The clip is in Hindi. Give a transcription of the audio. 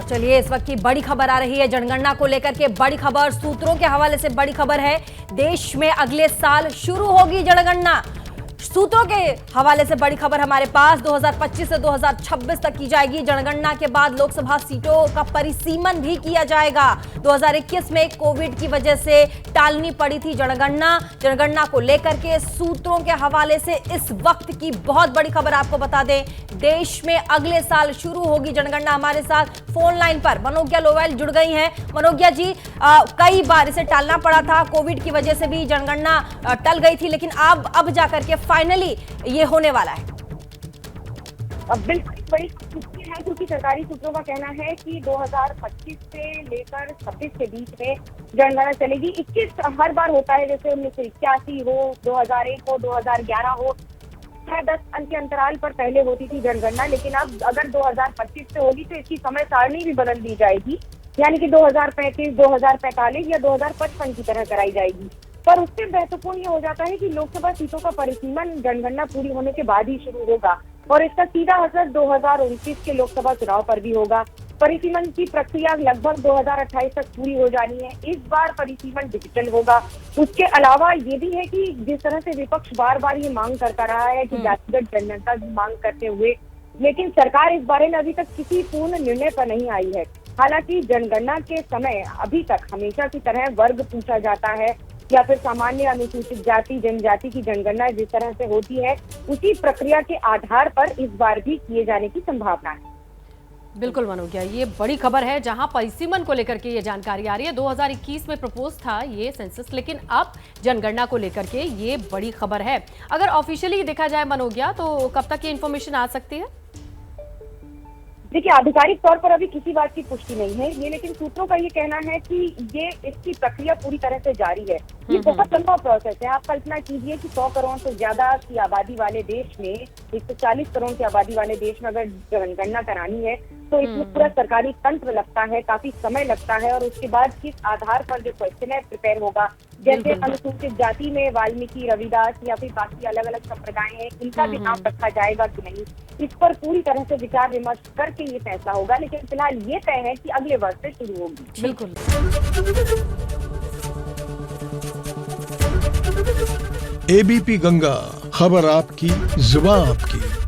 चलिए इस वक्त की बड़ी खबर आ रही है जनगणना को लेकर के। बड़ी खबर सूत्रों के हवाले से बड़ी खबर है। देश में अगले साल शुरू होगी जनगणना। सूत्रों के हवाले से बड़ी खबर हमारे पास 2025 से 2026 तक की जाएगी जनगणना। के बाद लोकसभा सीटों का परिसीमन भी किया जाएगा। 2021 में कोविड की वजह से टालनी पड़ी थी जनगणना को लेकर के सूत्रों के हवाले से इस वक्त की बहुत बड़ी खबर आपको बता दें। देश में अगले साल शुरू होगी जनगणना। हमारे साथ फोन लाइन पर मनोज्ञा लोवेल जुड़ गई हैं। मनोज्ञा जी, कई बार इसे टालना पड़ा था, कोविड की वजह से भी जनगणना टल गई थी, लेकिन अब जाकर के फाइनली ये होने वाला है। अब बिल्कुल बड़ी खुशी है क्योंकि सरकारी सूत्रों का कहना है कि 2025 से लेकर 26 के बीच में जनगणना चलेगी। 21 हर बार होता है, जैसे 1981 हो, 2001 हो, 2011 हो, 10 अंक के अंतराल पर पहले होती थी जनगणना। लेकिन अब अगर 2025 से होगी तो इसकी समय सारणी भी बदल दी जाएगी, यानी कि 2035, 2045 या 2055 की तरह कराई जाएगी। पर उससे महत्वपूर्ण ये हो जाता है कि लोकसभा सीटों का परिसीमन जनगणना पूरी होने के बाद ही शुरू होगा और इसका सीधा असर 2029 के लोकसभा चुनाव पर भी होगा। परिसीमन की प्रक्रिया लगभग 2028 तक पूरी हो जानी है। इस बार परिसीमन डिजिटल होगा। उसके अलावा ये भी है कि जिस तरह से विपक्ष बार बार ये मांग करता रहा है कि जातिगत जनगणना की मांग करते हुए, लेकिन सरकार इस बारे में अभी तक किसी पूर्ण निर्णय पर नहीं आई है। हालांकि जनगणना के समय अभी तक हमेशा की तरह वर्ग पूछा जाता है या फिर सामान्य अनुसूचित जाति जनजाति की जनगणना जिस तरह से होती है उसी प्रक्रिया के आधार पर इस बार भी किए जाने की संभावना है। बिल्कुल मनोज्ञा, ये बड़ी खबर है जहां परिसीमन को लेकर के ये जानकारी आ रही है। 2021 में प्रपोज था ये सेंसस, लेकिन अब जनगणना को लेकर के ये बड़ी खबर है। अगर ऑफिशियली देखा जाए मनोज्ञा, तो कब तक ये इन्फॉर्मेशन आ सकती है? देखिए, आधिकारिक तौर पर अभी किसी बात की पुष्टि नहीं है ये, लेकिन सूत्रों का ये कहना है कि ये इसकी प्रक्रिया पूरी तरह से जारी है। ये बहुत लंबा प्रोसेस है। आप कल्पना कीजिए कि 100 करोड़ से ज्यादा की आबादी वाले देश में, 140 करोड़ की आबादी वाले देश में अगर जनगणना करानी है तो इसमें पूरा सरकारी तंत्र लगता है, काफी समय लगता है। और उसके बाद किस आधार पर जो क्वेश्चन है प्रिपेयर होगा, जैसे अनुसूचित जाति में वाल्मीकि, रविदास या फिर बाकी अलग अलग संप्रदाय हैं, इनका भी नाम रखा जाएगा कि नहीं, इस पर पूरी तरह से विचार विमर्श करके ये फैसला होगा। लेकिन फिलहाल ये तय है कि अगले वर्ष से शुरू होगी। बिल्कुल। एबीपी गंगा, खबर आपकी, जुबान आपकी।